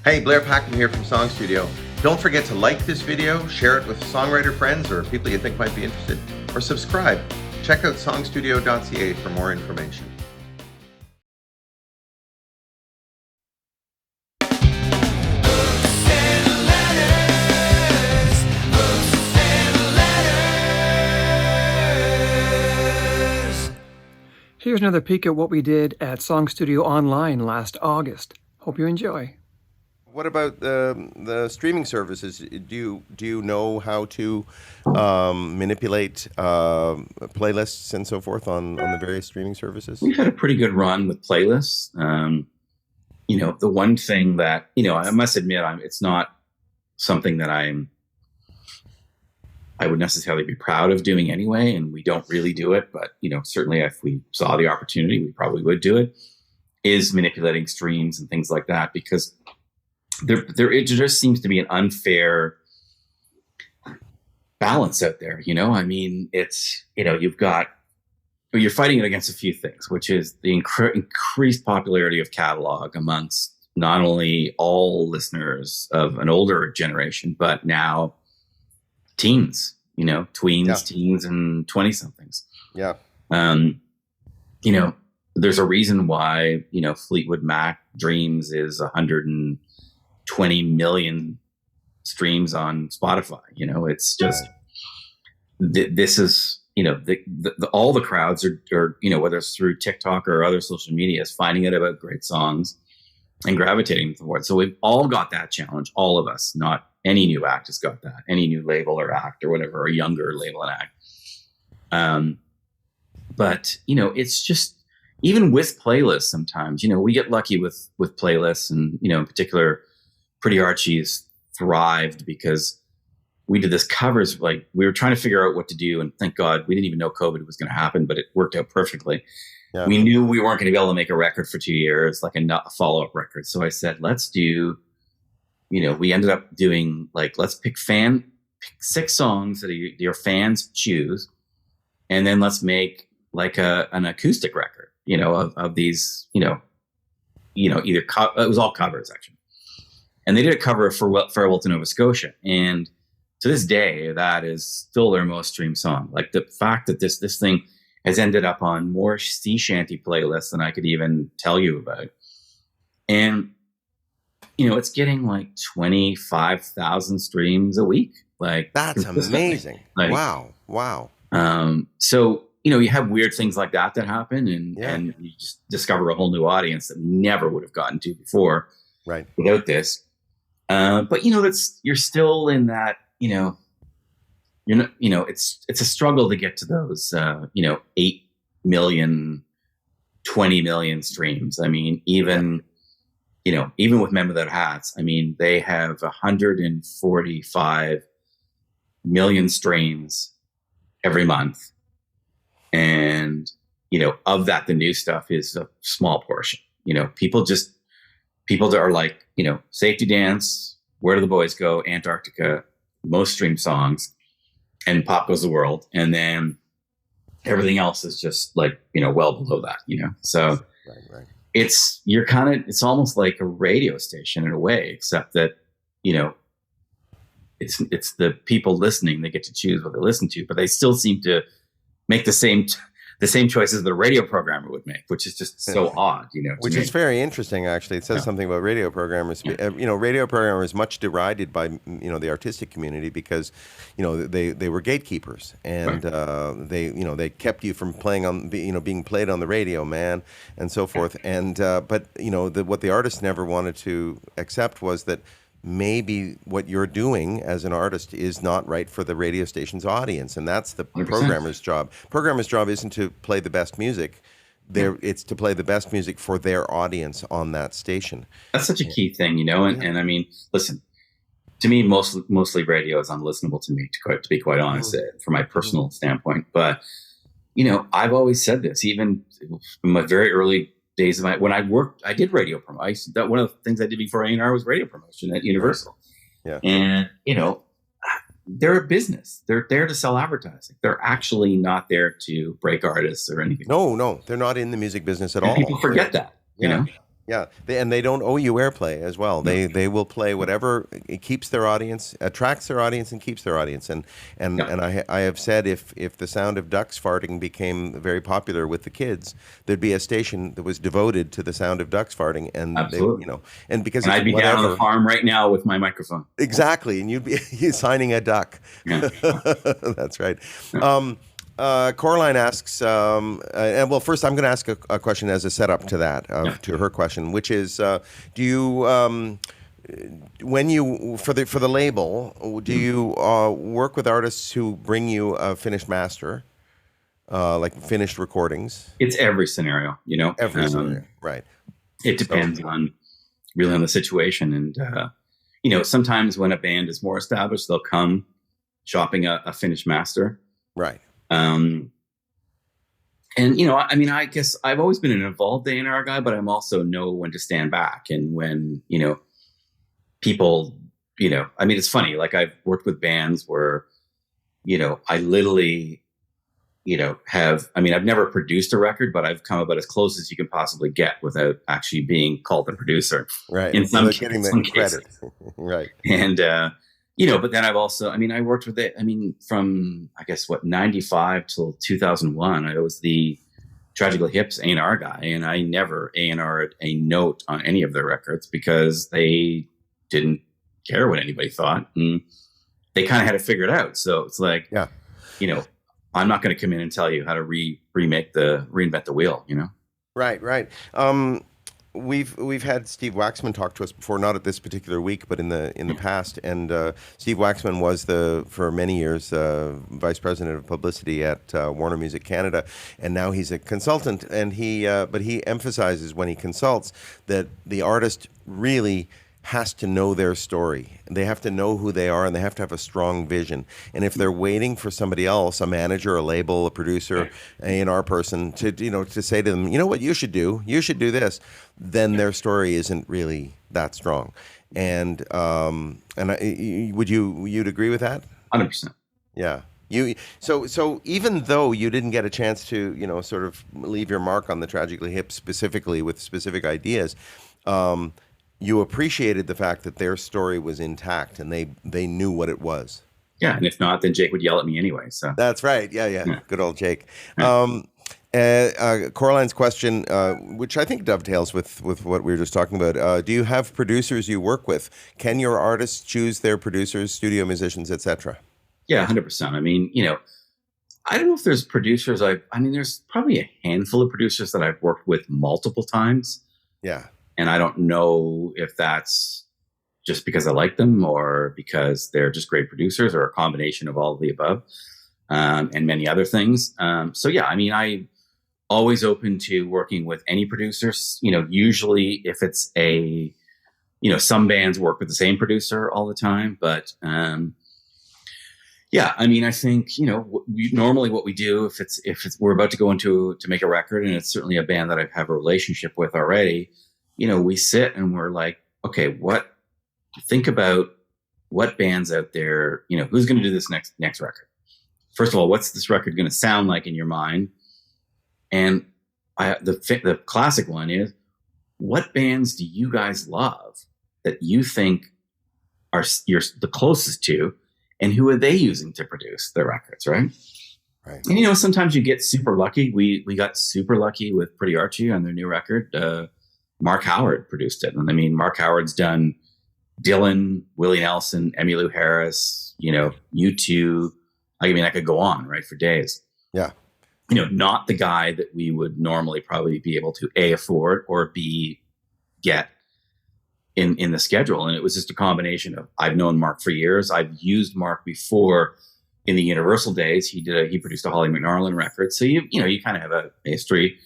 Hey, Blair Packham here from Song Studio. Don't forget to like this video, share it with songwriter friends or people you think might be interested, or subscribe. Check out songstudio.ca for more information. Here's another peek at what we did at Song Studio Online last August. Hope you enjoy. What about the streaming services? Do you know how to manipulate playlists and so forth on the various streaming services? We've had a pretty good run with playlists. The one thing that, I must admit, it's not something that I would necessarily be proud of doing anyway, and we don't really do it. But, certainly if we saw the opportunity, we probably would do it, is manipulating streams and things like that, because it just seems to be an unfair balance out there. It's, you're fighting it against a few things, which is the increased popularity of catalog amongst not only all listeners of an older generation, but now teens, tweens, teens, and 20-somethings. Yeah. There's a reason why, Fleetwood Mac Dreams is 120 million streams on Spotify. It's just, this is, all the crowds are, whether it's through TikTok or other social media, is finding out about great songs and gravitating towards. So we've all got that challenge, all of us. Not any new act has got that, any new label or act or whatever, or younger label and act. But, it's just, even with playlists sometimes, we get lucky with playlists, and, in particular, Pretty Archie's thrived because we did this covers, like we were trying to figure out what to do, and thank God we didn't even know COVID was going to happen, but it worked out perfectly. Yeah. We knew we weren't going to be able to make a record for 2 years, like a follow-up record. So I said, let's do, we ended up doing let's pick 6 songs that your fans choose, and then let's make an acoustic record, of these, either it was all covers actually. And they did a cover of Farewell to Nova Scotia. And to this day, that is still their most streamed song. Like the fact that this thing has ended up on more sea shanty playlists than I could even tell you about. And, it's getting 25,000 streams a week. That's amazing. Wow. So, you have weird things like that happen, and you just discover a whole new audience that we never would have gotten to before. Right. Without this. But you're still in that, it's a struggle to get to those, 8 million, 20 million streams. I mean, even with Men Without Hats, they have 145 million streams every month. And, of that, the new stuff is a small portion. People are like, Safety Dance, Where Do the Boys Go, Antarctica, most streamed songs, and Pop Goes the World. And then everything else is just well below that, So right. It's almost like a radio station in a way, except that, it's the people listening that get to choose what they listen to, but they still seem to make the same choices that a radio programmer would make, which is just so odd, Which is very interesting, actually. It says something about radio programmers. Yeah. Radio programmers much derided by the artistic community because, they were gatekeepers, and right. They kept you from playing on, being played on the radio, man, and so forth. And but what the artists never wanted to accept was that maybe what you're doing as an artist is not right for the radio station's audience, and that's the 100%. programmer's job. Programmer's job isn't to play the best music. It's to play the best music for their audience on that station. That's such a key thing, and listen, to me, mostly radio is unlistenable to me, to be quite honest, from my personal standpoint. But, I've always said this, even in my very early days of when I did radio promotion. That one of the things I did before A&R was radio promotion at Universal. Yeah. And, they're a business. They're there to sell advertising. They're actually not there to break artists or anything. No, they're not in the music business at all. People forget that, you know? Yeah, and they don't owe you airplay as well. They will play whatever it keeps their audience, attracts their audience, and keeps their audience. And I have said if the sound of ducks farting became very popular with the kids, there'd be a station that was devoted to the sound of ducks farting, and Absolutely. and because And it's I'd be down on the farm right now with my microphone. exactly, and you'd be signing a duck. Yeah. That's right. Coraline asks, and well, first I'm going to ask a question as a setup to that, to her question, which is, do you, when you for the label, do you work with artists who bring you a finished master, like finished recordings? It's every scenario, Every scenario, right? It depends on the situation, and sometimes when a band is more established, they'll come shopping a finished master, right? And I guess I've always been an involved A&R guy, but I'm also know when to stand back and when, people, it's funny, like I've worked with bands where, I literally, I've never produced a record, but I've come about as close as you can possibly get without actually being called a producer. Right. In some getting some the credit. Right. And, but then I've also, I worked with it, from, 95 till 2001, I was the Tragically Hip's A&R guy, and I never A&R'd a note on any of their records because they didn't care what anybody thought. And they kind of had it figured out. So it's like, yeah, I'm not going to come in and tell you how to reinvent the wheel, Right. We've had Steve Waxman talk to us before, not at this particular week, but in the past. And Steve Waxman was for many years vice president of publicity at Warner Music Canada, and now he's a consultant. And but he emphasizes when he consults that the artist really has to know their story. They have to know who they are, and they have to have a strong vision. And if they're waiting for somebody else, a manager, a label, a producer, A&R person, to say to them, what you should do this, then their story isn't really that strong. And you'd agree with that? 100%. Yeah. So even though you didn't get a chance to sort of leave your mark on the Tragically Hip specifically with specific ideas, you appreciated the fact that their story was intact and they knew what it was. Yeah, and if not, then Jake would yell at me anyway. So that's right. Yeah. Good old Jake. Coraline's question, which I think dovetails with what we were just talking about. Do you have producers you work with? Can your artists choose their producers, studio musicians, etc.? Yeah, 100%. I don't know if there's producers. There's probably a handful of producers that I've worked with multiple times. Yeah. And I don't know if that's just because I like them or because they're just great producers or a combination of all of the above, and many other things. So yeah, I'm always open to working with any producers. Usually if it's some bands work with the same producer all the time, but yeah, I think, normally what we do if we're about to go into to make a record, and it's certainly a band that I have a relationship with already, we sit and we're like, okay, think about what bands out there, who's going to do this next record? First of all, what's this record going to sound like in your mind? And the classic one is, what bands do you guys love that you think you're the closest to, and who are they using to produce their records, right? Right. And sometimes you get super lucky. We got super lucky with Pretty Archie on their new record. Mark Howard produced it. And Mark Howard's done Dylan, Willie Nelson, Emmylou Harris, U2. I could go on, right, for days. Yeah. Not the guy that we would normally probably be able to A, afford, or B, get in the schedule. And it was just a combination of, I've known Mark for years. I've used Mark before in the Universal days. He produced a Holly McNarlin record. So you kind of have a history.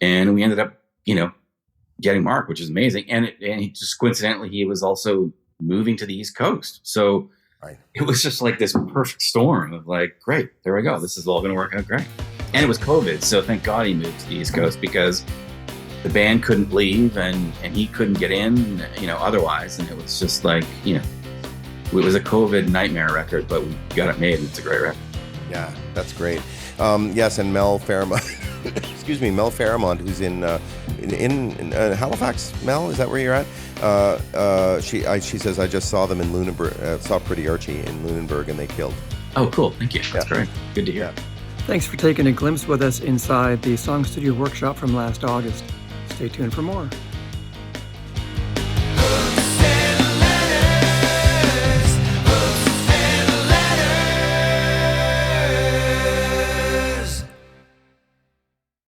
And we ended up, getting Mark, which is amazing. And he just coincidentally, he was also moving to the East Coast. So right. It was just like this perfect storm of like, great, there we go. This is all going to work out great. And it was COVID. So thank God he moved to the East Coast, because the band couldn't leave and he couldn't get in, otherwise. And it was just like, it was a COVID nightmare record, but we got it made and it's a great record. Yeah, that's great. Yes, and Mel Fairmont excuse me, Mel Fairmont, who's in Halifax. Mel, is that where you're at? She says, I just saw them in Lunenburg, saw Pretty Archie in Lunenburg, and they killed. Oh, cool. Thank you. That's great. Good to hear. Thanks for taking a glimpse with us inside the Song Studio workshop from last August. Stay tuned for more.